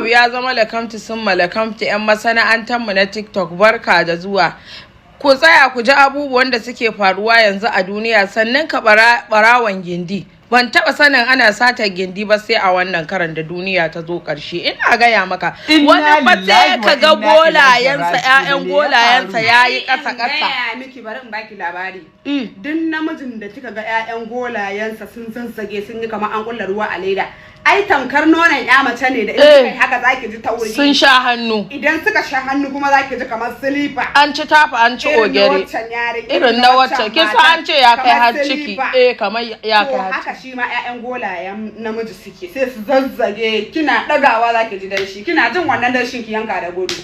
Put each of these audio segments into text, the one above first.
abu ya zama lakamti sun malakamti 'yan masana'antarmu na TikTok barka da zuwa. Ku tsaya ku ji abubuwan da suke faruwa yanzu a duniya sannan ka barawan gindi. Ban taɓa sanin ana sata gindi ba sai a wannan karan da duniya ta zo ƙarshe. Ina gaya maka wani ba sai ka ga golayensa 'ya'yan golayensa yayi ƙasa-ƙasa. Gaya miki bari in baki labari. Duk namijin da kika ga 'ya'yan golayensa sun zazzage sun yi kamar an kulla ruwa a leda. Ai tamkar nonon ya mace ne da in kai haka zaki ji tauri. Sun sha hannu. Idan suka sha hannu kuma zaki ji kamar silifa. An ci tafa an ci ogere. Irin na wacce kisa an ce ya kai har ciki. Kamar ya kai har haka shi ma 'ya'yan golayen namiji suke sai su zazzage kina dagawa zaki ji danshi kina jin wannan danshin ki yanka da gudu.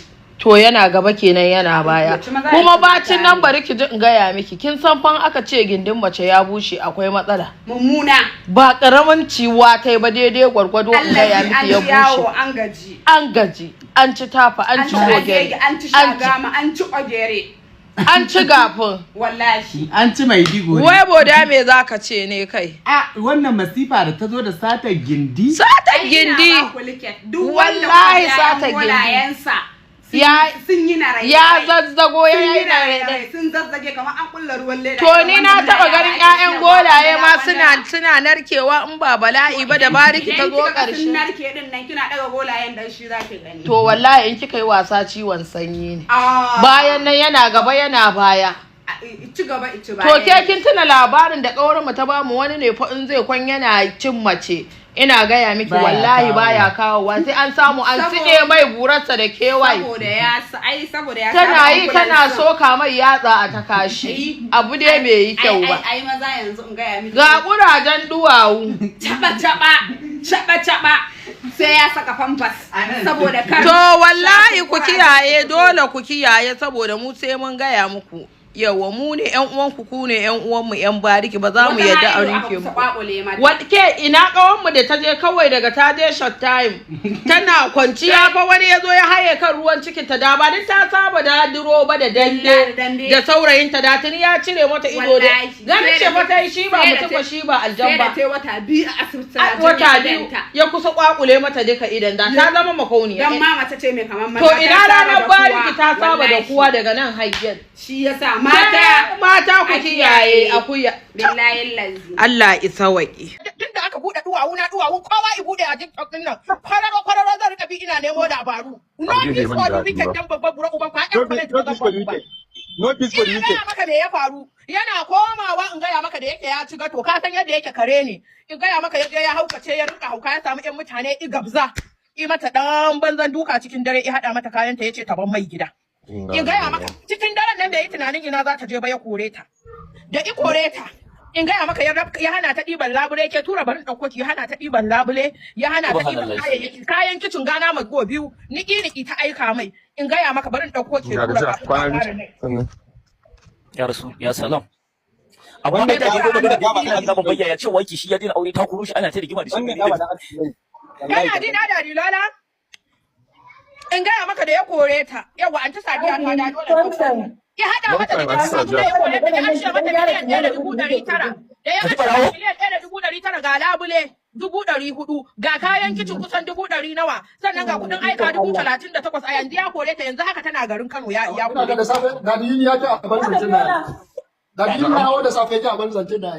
To yana gaba kenan yana baya. Kuma bacin nan bari ki ji in gaya miki kin san fan aka ce gindin mace ya bushe akwai matsala. Mummuna. Ba karamin ciwa tai ba daidai gwargwado in gaya miki ya bushe. An gaji. An gaji. An ci tafa an ci ogere. An ci shagama an ci ogere. An ci gafin. Wallahi. An ci mai digo. Wai boda me zaka ce ne kai? Wannan masifa da ta zo da satar gindi? Satar gindi. Wallahi satar gindi. Sun yi na rai. Ya zazzago ya yi na rai. Sun zazzage kamar an kulla ruwan leda. To ni na taba ganin 'ya'yan golaye ma suna narkewa in ba bala'i ba da bariki ta zo ƙarshe. Sun narke din nan kina daga golayen dan shi zaki gani. To wallahi in kika yi wasa ciwon sanyi ne. Bayan nan yana gaba yana baya. Ci gaba ci baya. To ke kin tuna labarin da ƙaurin mu ta bamu wani ne fa in zai kwan yana cin mace. Ina gaya miki wallahi baya kawowa sai an samu an tsine mai burarsa da kewaye. Saboda ya tana yi tana soka mai yatsa a ta kashi. Abu dai bai yi kyau ba. Ai maza yanzu in gaya miki. Ga kurajen duwawu. Chaba sai ya saka famfas saboda kar. To wallahi ku kiyaye dole ku kiyaye saboda mu sai mun gaya muku. Yawa mu ne ƴan uwanku ku ne ƴan uwanmu ƴan bariki ba za mu yadda a rike mu. Ke ina kawan mu da ta je kawai daga ta je short time tana kwanciya fa wani yazo ya haye kan ruwan cikin ta da ba din ta saba da diro ba da dande da saurayin ta da tuni ya cire mata ido da ganin ce fa tai shi ba mutum ba shi ba aljan ba. Sai wata biyu a asibiti wata biyu ya kusa kwakule mata duka idan da ta zama makauniya. Dan ma mace ce mai kaman maza. To ina ranar bariki ta saba da kuwa daga nan hayyar. Shi yasa mata ku kiyaye akuya billahi lazi Allah isa waki tunda aka bude duwawu kowa i bude a TikTok din nan kwararo zan rika bi ina nemo labaru no peace for the wicked dan babban bura uban kwa no peace for the wicked maka da ya faru yana komawa in gaya maka da yake ya ci gato ka san yadda yake kare ne in gaya maka yaje ya haukace ya rinka hauka ya samu ƴan mutane i gabza i mata dan banzan duka cikin dare i hada mata kayanta yace taban mai gida. In gaya maka cikin daren nan da yi tunanin ina za ta je ba ya kore ta. Da i kore ta. In gaya maka ya hana ta ɗiban labule ke tura barin ɗauko ki ya hana ta ɗiban labule ya hana ta ɗiban kayayyaki kayan kicin gana mai go biyu niki ta aika mai in gaya maka barin ɗauko ki tura ya rasu ya salam amma da ya gobe da gaba kan da bayyana ya ce wai ki shi ya dina aure ta kuro shi ana ta rigima da shi kana dina da dilala in gaya maka da ya kore ta yawa an ta sadiya ta da dole ya hada mata da ya kore ta an ce mata miliyan 1,900 da ya hada miliyan 1,900 ga labule 400 ga kayan kicin kusan 100 nawa sannan ga kudin aika 38,000 a yanzu ya kore ta yanzu haka tana garin Kano ya kore da safe da yin ya ta a bar zance da yin na da safe ya bar zance da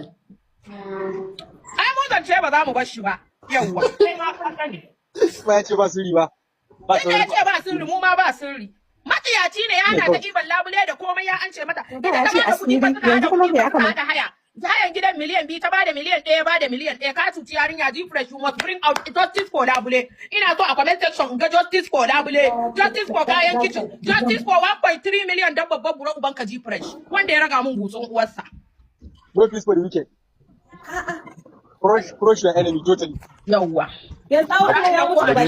ai mun zance ba za mu bar shi ba yawa sai ma ka sani ba ya ce ba sirri ba. Ina ya ce ba sirri mu ma ba sirri. Matsiyaci ne ya hana ta ɗiban labule da komai ya ance mata. Ita ta bada kuɗi ba suna da kuɗi ba da haya. Hayan gidan miliyan 2 ta bada miliyan 1 bada miliyan 1 ka cuci yarinya ji fresh you must bring out justice for labule. Ina so a comment section ga justice for labule, justice for kayan kitchen, justice for 1.3 million dan babban bura uban ka ji fresh wanda ya raga mun gutsun uwarsa. No peace for the wicked. Crush your enemy totally. Yawwa. Ya tsawo da ya mutu ba.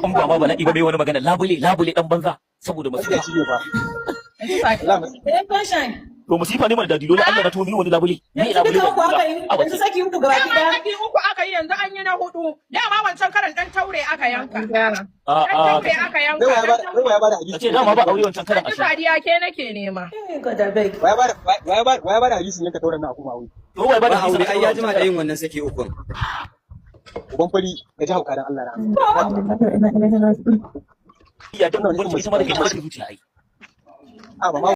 An ba ma bala'i ba bai wani magana labule dan banza saboda masifa. To masifa ne mana da dilo Allah na to ni wani labule. Ni labule. Yanzu saki uku gaba ɗaya. Saki uku aka yi yanzu an yi na 4. Dama wancan karan dan taure aka yanka. Taure aka yanka. Wai ya bada hadisi. Ce dama ba aure wancan karan ashe. Sadiya ke nake nema. Wai ya bada hadisin yanka tauren na kuma wai. To wai bada hadisi ai ya jima da yin wannan saki uku. uban fari ya ji hauka dan Allah na. Ya dan wani ita ma da kai ma zuciya ai. A ba